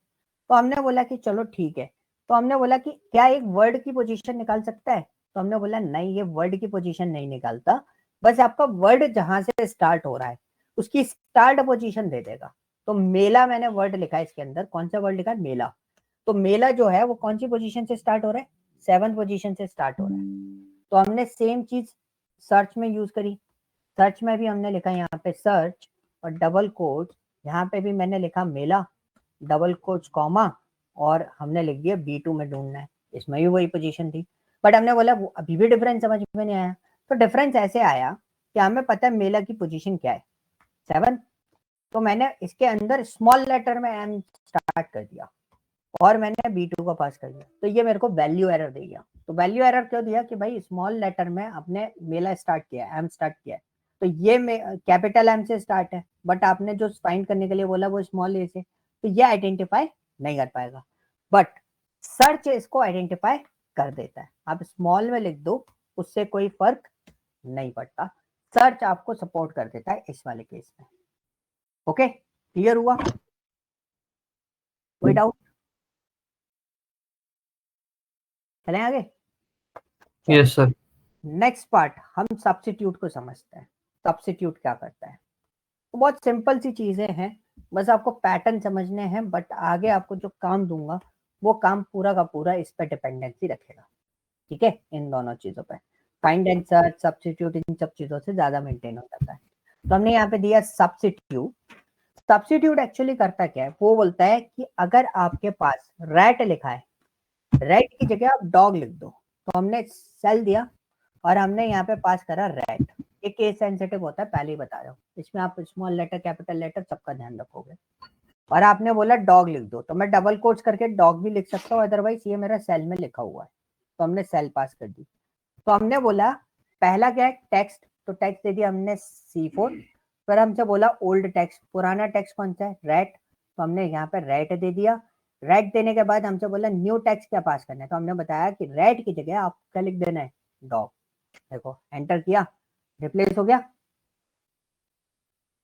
तो हमने बोला कि चलो ठीक है। तो हमने बोला कि क्या एक वर्ड की पोजीशन निकाल सकता है? तो हमने बोला नहीं, ये वर्ड की पोजीशन नहीं निकालता, बस आपका वर्ड जहां से स्टार्ट हो रहा है उसकी स्टार्ट पोजीशन दे देगा। तो मेला मैंने वर्ड लिखा है इसके अंदर, कौन सा वर्ड लिखा है? मेला। तो मेला जो है वो कौन सी पोजीशन से स्टार्ट हो रहा है? 7th पोजीशन से स्टार्ट हो रहा है। तो हमने सेम चीज सर्च में यूज करी। सर्च में भी हमने लिखा यहाँ पे सर्च और डबल कोट, यहाँ पे भी मैंने लिखा मेला डबल कोट कॉमा और हमने लिख दिया B2 में ढूंढना है। इसमें भी वही पोजीशन थी, बट हमने बोला अभी भी डिफरेंस समझ में नहीं आया। तो डिफरेंस ऐसे आया कि हमें पता है मेला की पोजीशन क्या है 7, तो मैंने इसके अंदर स्मॉल लेटर में M स्टार्ट कर दिया और मैंने B2 को पास कर दिया, तो ये मेरे को वैल्यू एरर दे दिया। तो वैल्यू एरर क्यों दिया कि भाई स्मॉल लेटर में आपने मेला स्टार्ट किया है, M स्टार्ट किया है, तो ये कैपिटल M से स्टार्ट है, बट आपने जो फाइंड करने के लिए बोला वो स्मॉल ए से, तो ये आइडेंटिफाई नहीं कर पाएगा, बट सर्च इसको आइडेंटिफाई कर देता है। आप स्मॉल में लिख दो, उससे कोई फर्क नहीं पड़ता, सर्च आपको सपोर्ट कर देता है इस वाले केस में। ओके, क्लियर हुआ? कोई डाउट? चलें आगे। Yes sir. नेक्स्ट पार्ट, हम सब्स्टिट्यूट को समझते हैं। सब्स्टिट्यूट क्या करता है? तो बहुत सिंपल सी चीजें हैं, बस आपको पैटर्न समझने हैं, बट आगे आपको जो काम दूंगा वो काम पूरा का पूरा इस पे डिपेंडेंसी रखेगा, ठीक है? इन दोनों चीजों पे फाइंड एंड सर्च, सब्स्टिट्यूट, इन सब चीजों से ज्यादा मेंटेन हो जाता है। तो हमने यहाँ पे दिया सब्स्टिट्यूट। सब्स्टिट्यूट एक्चुअली करता क्या है? वो बोलता है कि अगर आपके पास रैट लिखा है, रैट की जगह आप डॉग लिख दो। तो हमने सेल दिया और हमने यहाँ पे पास करा रैट। ये केस सेंसिटिव होता है, पहले ही बता रहा हूँ, इसमें आप स्मॉल लेटर कैपिटल लेटर सबका ध्यान रखोगे। और आपने बोला डॉग लिख दो, तो मैं डबल कोट्स करके डॉग भी लिख सकता हूँ, अदरवाइज ये मेरा सेल में लिखा हुआ है, तो हमने सेल पास कर दी। तो हमने बोला पहला क्या है? टेक्स्ट, तो टेक्स्ट दे दिया हमने C4। फिर हमसे बोला ओल्ड टेक्स्ट, पुराना टेक्स्ट कौन सा है? रैट, तो हमने यहाँ पे रैट दे दिया। रैट देने के बाद हमसे बोला न्यू टेक्स्ट क्या पास करना है, तो हमने बताया कि रैट की जगह आप क्या लिख देना है? डॉग। देखो एंटर किया, रिप्लेस हो गया।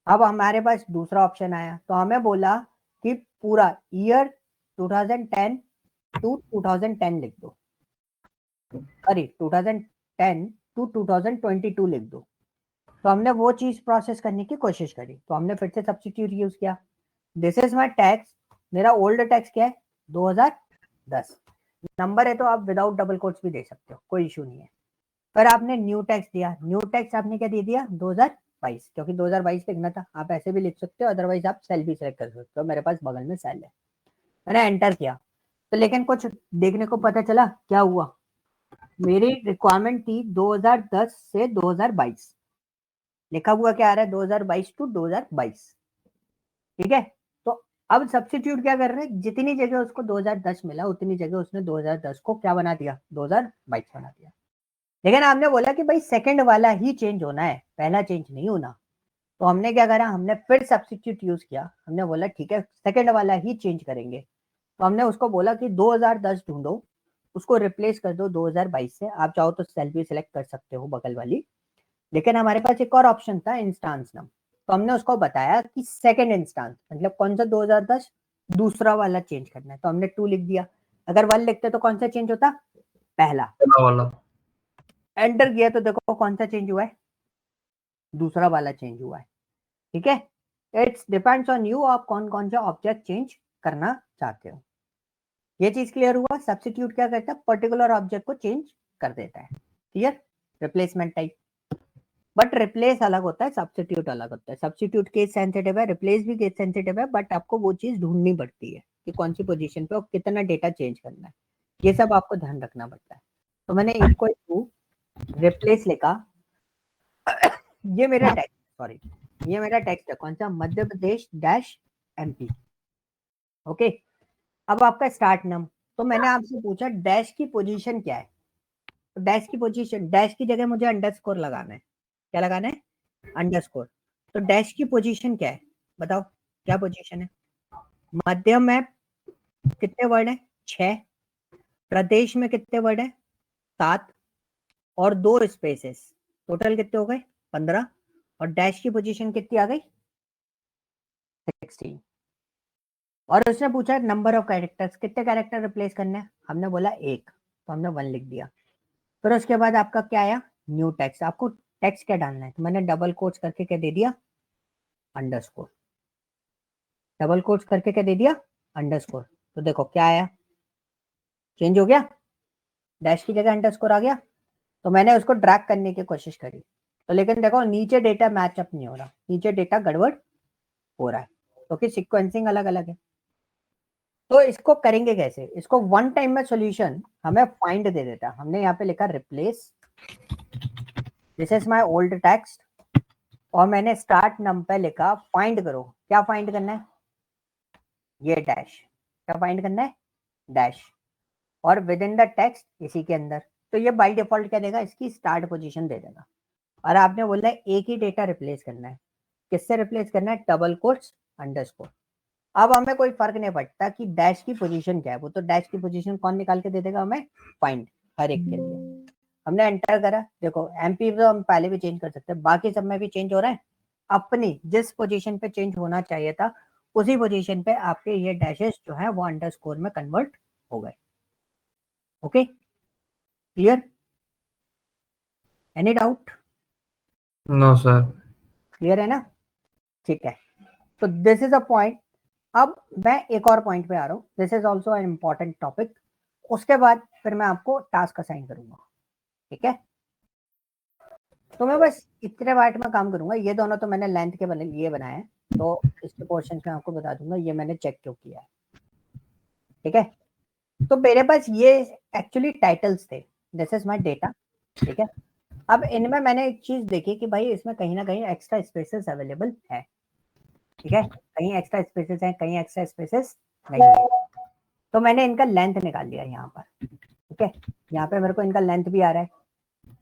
अब हमारे पास दूसरा ऑप्शन आया, तो हमें बोला कि पूरा ईयर 2010 टू 2010 लिख दो, सॉरी 2010 टू 2022 लिख दो। तो हमने वो चीज प्रोसेस करने की कोशिश करी, तो हमने फिर से सब्स्टिट्यूट यूज किया। दिस इज माय टैक्स, मेरा ओल्ड टैक्स क्या है? 2010। नंबर है तो आप विदाउट डबल कोट्स भी दे सकते हो, कोई इशू नहीं है। फिर आपने न्यू टैक्स दिया, न्यू टैक्स आपने क्या दे दिया? 2022, क्योंकि 2022 लिखना था, आप ऐसे भी लिख सकते हो, अदरवाइज आप सेल भी सिलेक्ट कर सकते हो, मेरे पास बगल में सेल है। मैंने एंटर किया, तो लेकिन कुछ देखने को पता चला क्या हुआ, मेरी रिक्वायरमेंट थी 2010 से 2022, लिखा हुआ क्या आ रहा है? 2022 टू 2022, ठीक है? तो अब सब्स्टिट्यूट क्या कर रहे हैं, जितनी जगह उसको 2010 मिला उतनी जगह उसने 2010 को क्या बना दिया? 2022 बना दिया। लेकिन आपने बोला कि भाई सेकंड वाला ही चेंज होना है, पहला चेंज नहीं होना। तो हमने क्या करा, हमने फिर सब्स्टिट्यूट यूज किया। हमने बोला ठीक है सेकंड वाला ही चेंज करेंगे। तो हमने उसको बोला कि 2010 ढूंढो, उसको रिप्लेस कर दो 2022 से। आप चाहो तो सेल भी सिलेक्ट कर सकते हो बगल वाली, लेकिन हमारे पास एक और ऑप्शन था इंस्टांस नाम। तो हमने उसको बताया कि सेकंड इंस्टांस मतलब कौन सा? 2010 दूसरा वाला चेंज करना है, तो हमने 2 लिख दिया। अगर 1 लिखते तो कौन सा चेंज होता? पहला। पहला वाला। एंटर किया तो देखो कौन सा चेंज हुआ है? दूसरा वाला चेंज हुआ है, ठीक है? इट्स डिपेंड्स ऑन यू, आप कौन कौन सा ऑब्जेक्ट चेंज करना चाहते हो। ये चीज क्लियर हुआ? सब्स्टिट्यूट क्या करता है? पर्टिकुलर ऑब्जेक्ट को चेंज कर देता है, clear? Replacement type. But replace अलग होता है, सब्स्टिट्यूट अलग होता है। सब्स्टिट्यूट केस सेंसिटिव है, रिप्लेस भी केस सेंसिटिव है, बट आपको वो चीज ढूंढनी पड़ती है कि कौन सी पोजीशन पे और कितना डेटा चेंज करना है, ये सब आपको ध्यान रखना पड़ता है। तो मैंने इक्वल टू रिप्लेस लिखा, ये मेरा टेक्स्ट, सॉरी ये मेरा टेक्स्ट है, कौन सा? Madhya Pradesh dash MP। Okay, अब आपका स्टार्ट नम, तो मैंने आपसे पूछा डैश की पोजीशन क्या है, तो डैश की पोजीशन, डैश की जगह मुझे अंडरस्कोर लगाना है। क्या लगाना है? अंडरस्कोर। तो डैश की पोजीशन क्या है? बताओ क्या पोजीशन है? मध्यम में कितने वर्ड है? 6। प्रदेश में कितने वर्ड है? 7 और 2 स्पेसेस, टोटल कितने हो गए? 15। और डैश की पोजीशन कितनी आ गई? 16। और उसने पूछा नंबर ऑफ कैरेक्टर्स, कितने कैरेक्टर रिप्लेस करने हैं? हमने बोला 1, तो हमने 1 लिख दिया। फिर उसके बाद आपका क्या आया? New text. आपको टेक्स्ट क्या डालना है? तो मैंने डबल कोट्स करके क्या दे दिया? अंडरस्कोर। डबल कोट्स करके क्या दे दिया? अंडरस्कोर। तो देखो क्या आया? चेंज हो गया, डैश की जगह अंडरस्कोर आ गया। तो मैंने उसको ड्रैग करने की कोशिश करी, तो लेकिन देखो नीचे डेटा मैच अप नहीं हो रहा, नीचे डेटा गड़बड़ हो रहा है क्योंकि तो सीक्वेंसिंग अलग अलग है। तो इसको करेंगे कैसे, इसको वन टाइम में सॉल्यूशन हमें फाइंड दे देता है। हमने यहाँ पे लिखा replace, this is my old text, और मैंने स्टार्ट नम पे लिखा फाइंड करो। क्या फाइंड करना है, ये डैश। क्या फाइंड करना है, डैश, और विद इन द टेक्स्ट इसी के अंदर। तो ये बाय डिफॉल्ट क्या देगा, इसकी स्टार्ट पोजीशन दे देगा। और आपने बोला है एक ही डेटा रिप्लेस करना है, किससे रिप्लेस करना है, डबल कोट्स अंडरस्कोर। अब हमें कोई फर्क नहीं पड़ता कि डैश की पोजीशन क्या है, वो तो डैश की पोजीशन कौन निकाल के दे देगा हमें, फाइंड, हर एक के लिए। हमने एंटर करा, देखो एमपी तो हम पहले भी चेंज कर सकते हैं, बाकी सब में भी चेंज हो रहा है। अपनी जिस पोजीशन पे चेंज होना चाहिए था उसी पोजीशन पे आपके ये डैशेस जो है वो अंडरस्कोर में कन्वर्ट हो गए। Okay, clear, any doubt? No sir. Clear है ना, ठीक है। तो दिस इज अ पॉइंट। अब मैं एक और पॉइंट पे आ रहा हूँ, this is also an important topic. उसके बाद फिर मैं आपको टास्क असाइन करूंगा, ठीक है। तो मैं बस इतने पार्ट में काम करूंगा। ये दोनों तो मैंने लेंथ के लिए बनाए हैं, तो इसके पोर्शन में आपको बता दूंगा ये मैंने चेक क्यों किया है, ठीक है। तो मेरे पास ये एक्चुअली टाइटल्स थे, दिस इज माय डेटा, ठीक है। अब इनमें मैंने एक चीज देखी कि भाई इसमें कहीं ना कहीं एक्स्ट्रा स्पेसेस अवेलेबल है, ठीक है। कहीं एक्स्ट्रा स्पेसेस हैं, कहीं एक्स्ट्रा स्पेसेस नहीं है। तो मैंने इनका लेंथ निकाल लिया यहाँ पर, ठीक है। यहाँ पे मेरे को इनका लेंथ भी आ रहा है।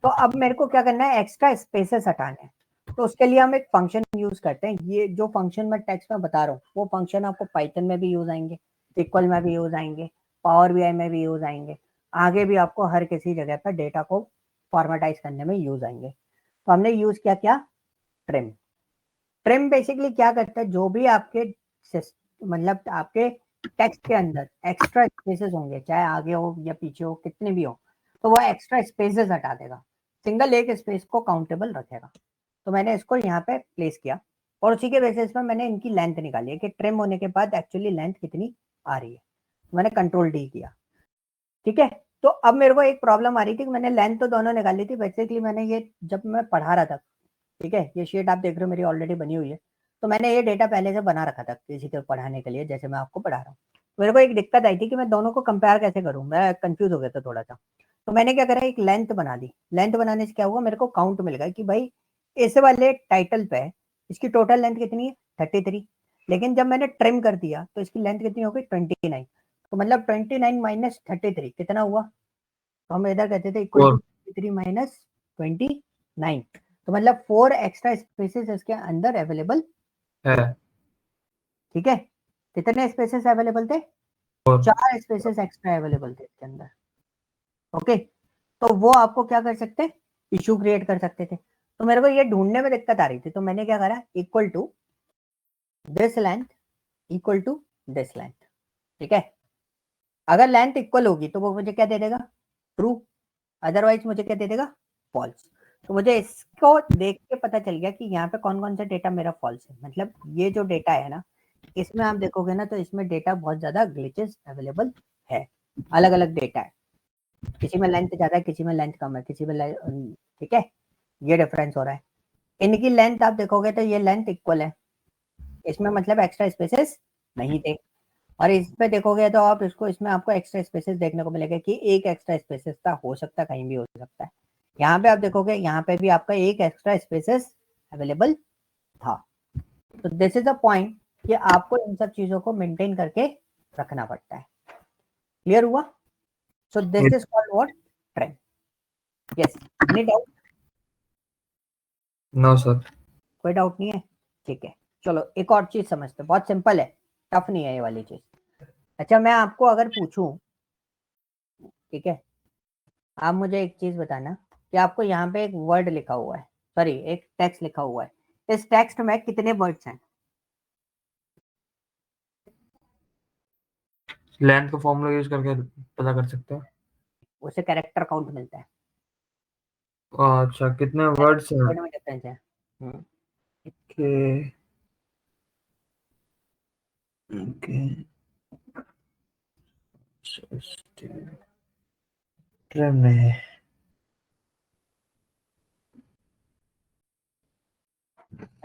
तो अब मेरे को क्या करना है, एक्स्ट्रा स्पेसेस हटाने हैं। तो उसके लिए हम एक फंक्शन यूज करते हैं। ये जो फंक्शन मैं टेक्स्ट में बता रहा हूँ वो फंक्शन आपको पाइथन में भी यूज आएंगे, इक्वल में भी यूज आएंगे, पावर बीआई में भी यूज आएंगे, आगे भी आपको हर किसी जगह पर डेटा को फॉर्मेटाइज करने में यूज आएंगे। तो हमने यूज किया क्या, ट्रिम। ट्रिम बेसिकली क्या करता है, जो भी आपके मतलब आपके टेक्स्ट के अंदर एक्स्ट्रा स्पेसेस होंगे, चाहे आगे हो या पीछे हो, कितने भी हो, तो वो एक्स्ट्रा स्पेसेस हटा देगा, सिंगल एक स्पेस को काउंटेबल रखेगा। तो मैंने इसको यहाँ पे प्लेस किया और उसी के बेसिस पर मैंने इनकी लेंथ निकाली है कि ट्रिम होने के बाद एक्चुअली लेंथ कितनी आ रही है। मैंने कंट्रोल डी किया, ठीक है। तो अब मेरे को एक प्रॉब्लम आ रही थी कि मैंने लेंथ तो दोनों निकाली थी। बेसिकली मैंने ये जब मैं पढ़ा रहा था, ठीक है, ये शीट आप देख रहे हो मेरी ऑलरेडी बनी हुई है। तो मैंने ये डेटा पहले से बना रखा था किसी को पढ़ाने के लिए, जैसे मैं आपको पढ़ा रहा हूँ। मेरे को एक दिक्कत आई थी कि मैं दोनों को कंपेयर कैसे करूँ, मैं कंफ्यूज हो गया था थोड़ा सा। तो मैंने क्या करा, एक लेंथ बना दी। लेंथ बनाने से क्या हुआ, मेरे को काउंट मिल गया कि भाई इस वाले टाइटल पे इसकी टोटल लेंथ कितनी है, 33। लेकिन जब मैंने ट्रिम कर दिया तो इसकी लेंथ कितनी हो गई, 29। तो मतलब 29 माइनस 33 कितना हुआ, तो हम इधर कहते थे इक्वल टू 33 माइनस 29। तो मतलब 4 एक्स्ट्रा स्पेसेस इसके अंदर अवेलेबल है। ठीक है। कितने स्पेसेस अवेलेबल थे, 4 स्पेसेस एक्स्ट्रा अवेलेबल थे इसके अंदर। ओके, तो वो आपको क्या कर सकते हैं, इशू क्रिएट कर सकते थे। तो मेरे को ये ढूंढने में दिक्कत आ रही थी, तो मैंने क्या करा, equal to this length equal to this length, ठीक है। अगर लेंथ इक्वल होगी तो वो मुझे क्या दे देगा, ट्रू, अदरवाइज मुझे क्या दे देगा, फॉल्स। तो मुझे इसको देख के पता चल गया कि यहाँ पे कौन कौन सा डेटा मेरा फॉल्स है। मतलब ये जो डेटा है ना, इसमें आप देखोगे ना तो इसमें डेटा बहुत ज्यादा ग्लिचेस अवेलेबल है, अलग अलग डेटा है। किसी में लेंथ ज्यादा है, किसी में लेंथ कम है, किसी में ठीक है, ये डिफरेंस हो रहा है। इनकी लेंथ आप देखोगे तो ये लेंथ इक्वल है, इसमें मतलब एक्स्ट्रा स्पेसेस नहीं थे। और इस पे देखोगे तो आप इसको, इसमें आपको एक्स्ट्रा स्पेसेस देखने को मिलेगा कि एक एक्स्ट्रा स्पेसेस था, हो सकता है कहीं भी हो सकता है। यहाँ पे आप देखोगे, यहाँ पे भी आपका एक एक्स्ट्रा स्पेसेस अवेलेबल था। तो दिस इज अ पॉइंट कि आपको इन सब चीजों को मेंटेन करके रखना पड़ता है। क्लियर हुआ? So this is called what, trend. Yes, any doubt? No sir. कोई डाउट नहीं है, ठीक है। चलो एक और चीज समझते, बहुत सिंपल है, टफ नहीं है ये वाली चीज। अच्छा, मैं आपको अगर पूछूं, ठीक है, आप मुझे एक चीज बताना कि आपको यहाँ पे एक वर्ड लिखा हुआ है, सॉरी एक टेक्स्ट लिखा हुआ है, इस टेक्स्ट में कितने वर्ड्स हैं? लेंथ का फॉर्मूला यूज करके पता कर सकते हैं। उसे कैरेक्टर काउंट मिलता है। अच्छा, कितने वर्ड्स हैं? वर्ड में डिफरेंस है। ओके ओके, ट्रेन में है।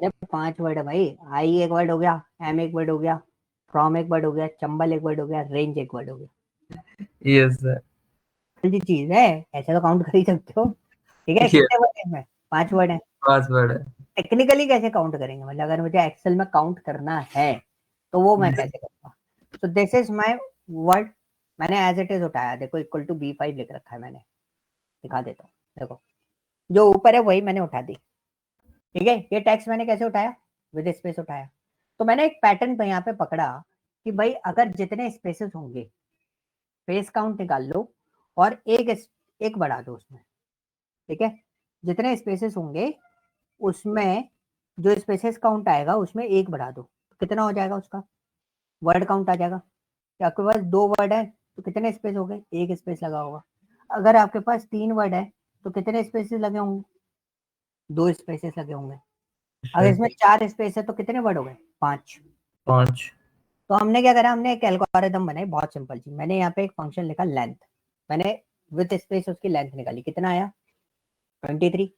अरे 5 वर्ड है भाई, आई एक वर्ड हो गया, एम एक वर्ड हो गया, फ्रॉम एक वर्ड हो गया, चंबल एक वर्ड हो गया, रेंज एक वर्ड हो गया। Yes sir. जल्दी चीज है, ऐसे तो काउंट कर ही सकते हो। ठीक है, Yes. कितने वर्ड है इसमें? 5 वर्ड है। पासवर्ड है। टेक्निकली कैसे काउंट करेंगे, मतलब अगर मुझे एक्सेल में काउंट करना है तो वो मैं कैसे करूंगा? तो दिस इज माय वर्ड, मैंने एज इट इज उठाया, देखो इक्वल टू B5 लिख रखा है मैंने, दिखा देता हूँ, देखो जो ऊपर है वही मैंने उठा दी। ठीक है, ये टेक्स्ट मैंने कैसे उठाया? विद स्पेस उठाया। तो मैंने एक पैटर्न पे यहाँ पे पकड़ा कि भाई अगर जितने स्पेसेस होंगे, स्पेस काउंट निकाल लो और एक बढ़ा दो उसमें। ठीक है, जितने स्पेसेस होंगे उसमें जो स्पेसेस काउंट आएगा उसमें एक बढ़ा दो, तो कितना हो जाएगा उसका वर्ड काउंट आ जाएगा। कि आपके पास 2 वर्ड है तो कितने स्पेस हो गए? एक स्पेस लगा होगा। अगर आपके पास 3 वर्ड है तो कितने स्पेसेस लगे होंगे? 2 स्पेसेस लगे होंगे। अगर इसमें 4 स्पेस है तो कितने वर्ड हो गए? 5। 5। तो हमने क्या करा, हमने एक एल्गोरिथम बनाई, बहुत सिंपल चीज। मैंने यहाँ पे एक फंक्शन लिखा लेंथ, मैंने विद स्पेस उसकी लेंथ निकाली, कितना आया? 23।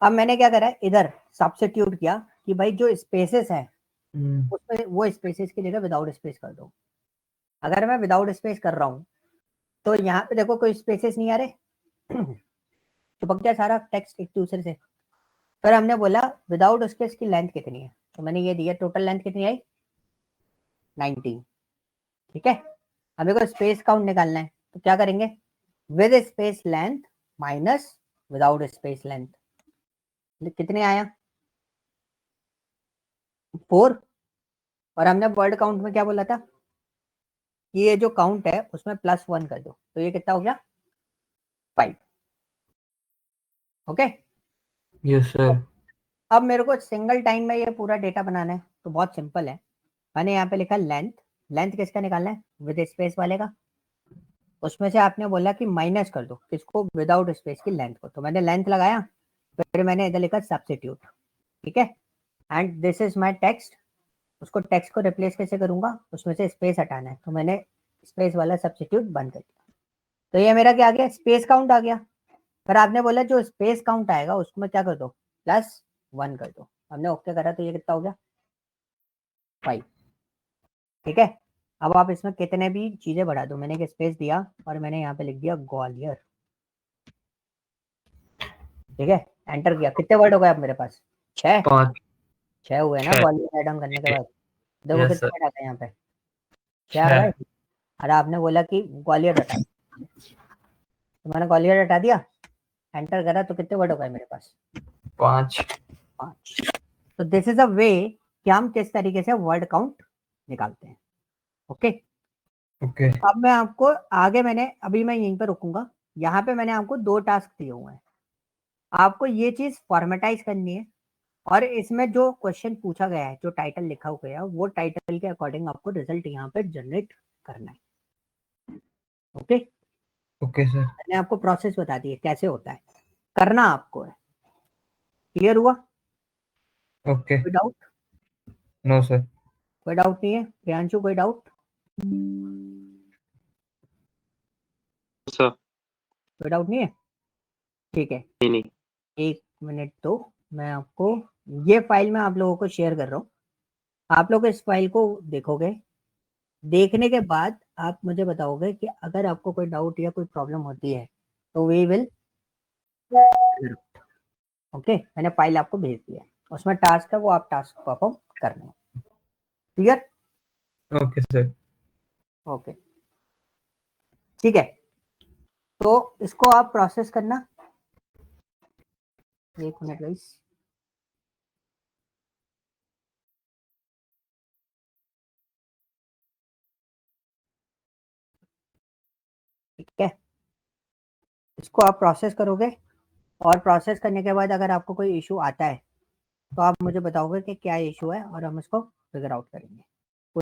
अब मैंने क्या करा, इधर सब्स्टिट्यूट किया कि भाई जो स्पेसेस है उसमें वो स्पेसेस की जगह विदाउट स्पेस कर दो। अगर मैं विदाउट स्पेस कर रहा हूँ तो यहाँ पे देखो कोई स्पेसेस नहीं आ रहे, चिपक गया सारा टेक्स्ट एक दूसरे से। फिर हमने बोला विदाउट स्पेस की लेंथ कितनी है, तो मैंने ये दिया, टोटल लेंथ कितनी आई? 19। ठीक है, हमें को स्पेस काउंट निकालना है, तो क्या करेंगे? With space length minus without space length, कितने आया? 4। और हमने वर्ड काउंट में क्या बोला था कि ये जो काउंट है उसमें +1 कर दो, तो ये कितना हो गया? 5। Okay, yes sir. अब मेरे को सिंगल टाइम में ये पूरा डेटा बनाना है, तो बहुत सिंपल है। मैंने यहाँ पे लिखा लेंथ, लेंथ किसका निकालना है? विद स्पेस वाले का। उसमें से आपने बोला कि माइनस कर दो किसको? विदाउट स्पेस की लेंथ को। तो मैंने लेंथ लगाया, फिर मैंने इधर लिखा सब्स्टिट्यूट। ठीक है, and this is my text. उसको टेक्स्ट को रिप्लेस कैसे करूंगा? उसमें से स्पेस हटाना है, तो मैंने स्पेस वाला सब्स्टिट्यूट बंद कर दिया। तो ये मेरा क्या आ गया? स्पेस काउंट आ गया। फिर आपने बोला जो स्पेस काउंट आएगा उसमें क्या कर दो? +1 कर दो। हमने ओके करा, तो ये कितना हो गया? 5। ठीक है, अब आप इसमें कितने भी चीजें बढ़ा दो, मैंने एक स्पेस दिया और मैंने यहाँ पे लिख दिया ग्वालियर। ठीक है, एंटर किया, कितने वर्ड हो गए अब मेरे पास? 6। 5। 6 हुए ना ग्वालियर ऐड ऑन करने के बाद। देखो यस कितने सर। वर्ड आते हैं यहाँ पे? 6 आ गए। और आपने बोला कि ग्वालियर हटा, तो मैंने ग्वालियर हटा दिया, एंटर करा, तो कितने वर्ड हो गए मेरे पास? 5। 5। तो दिस इज अ वे कि हम किस तरीके से वर्ड काउंट निकालते हैं। Okay, okay. अब मैं आपको आगे, मैंने अभी मैं यहीं पर रुकूंगा। यहाँ पे मैंने आपको 2 टास्क दिए हुए हैं, आपको ये चीज फॉर्मेटाइज करनी है और इसमें जो क्वेश्चन पूछा गया है, जो टाइटल लिखा हुआ है, वो टाइटल के अकॉर्डिंग आपको रिजल्ट यहाँ पे जनरेट करना है। Okay, okay sir. मैंने आपको प्रोसेस बता दी है कैसे होता है, करना आपको है। क्लियर हुआ? ओके। कोई डाउट? No sir. कोई डाउट नहीं है? प्रियांशु कोई डाउट? सर कोई डाउट नहीं है? ठीक है, नहीं। 1 मिनट तो मैं आपको ये फाइल में आप लोगों को शेयर कर रहा हूँ। आप लोग इस फाइल को देखोगे, देखने के बाद आप मुझे बताओगे कि अगर आपको कोई डाउट या कोई प्रॉब्लम होती है तो वी विल। ओके, मैंने फाइल आपको भेज दिया है, उसमें टास्क है, वो आप टास्क परफॉर्म करना है। क्लियर? Okay sir. ओके, ठीक है, तो इसको आप प्रोसेस करना। 1 मिनट गाइस। ठीक है, इसको आप प्रोसेस करोगे और प्रोसेस करने के बाद अगर आपको कोई इशू आता है तो आप मुझे बताओगे कि क्या इशू है और हम इसको फिगर आउट करेंगे।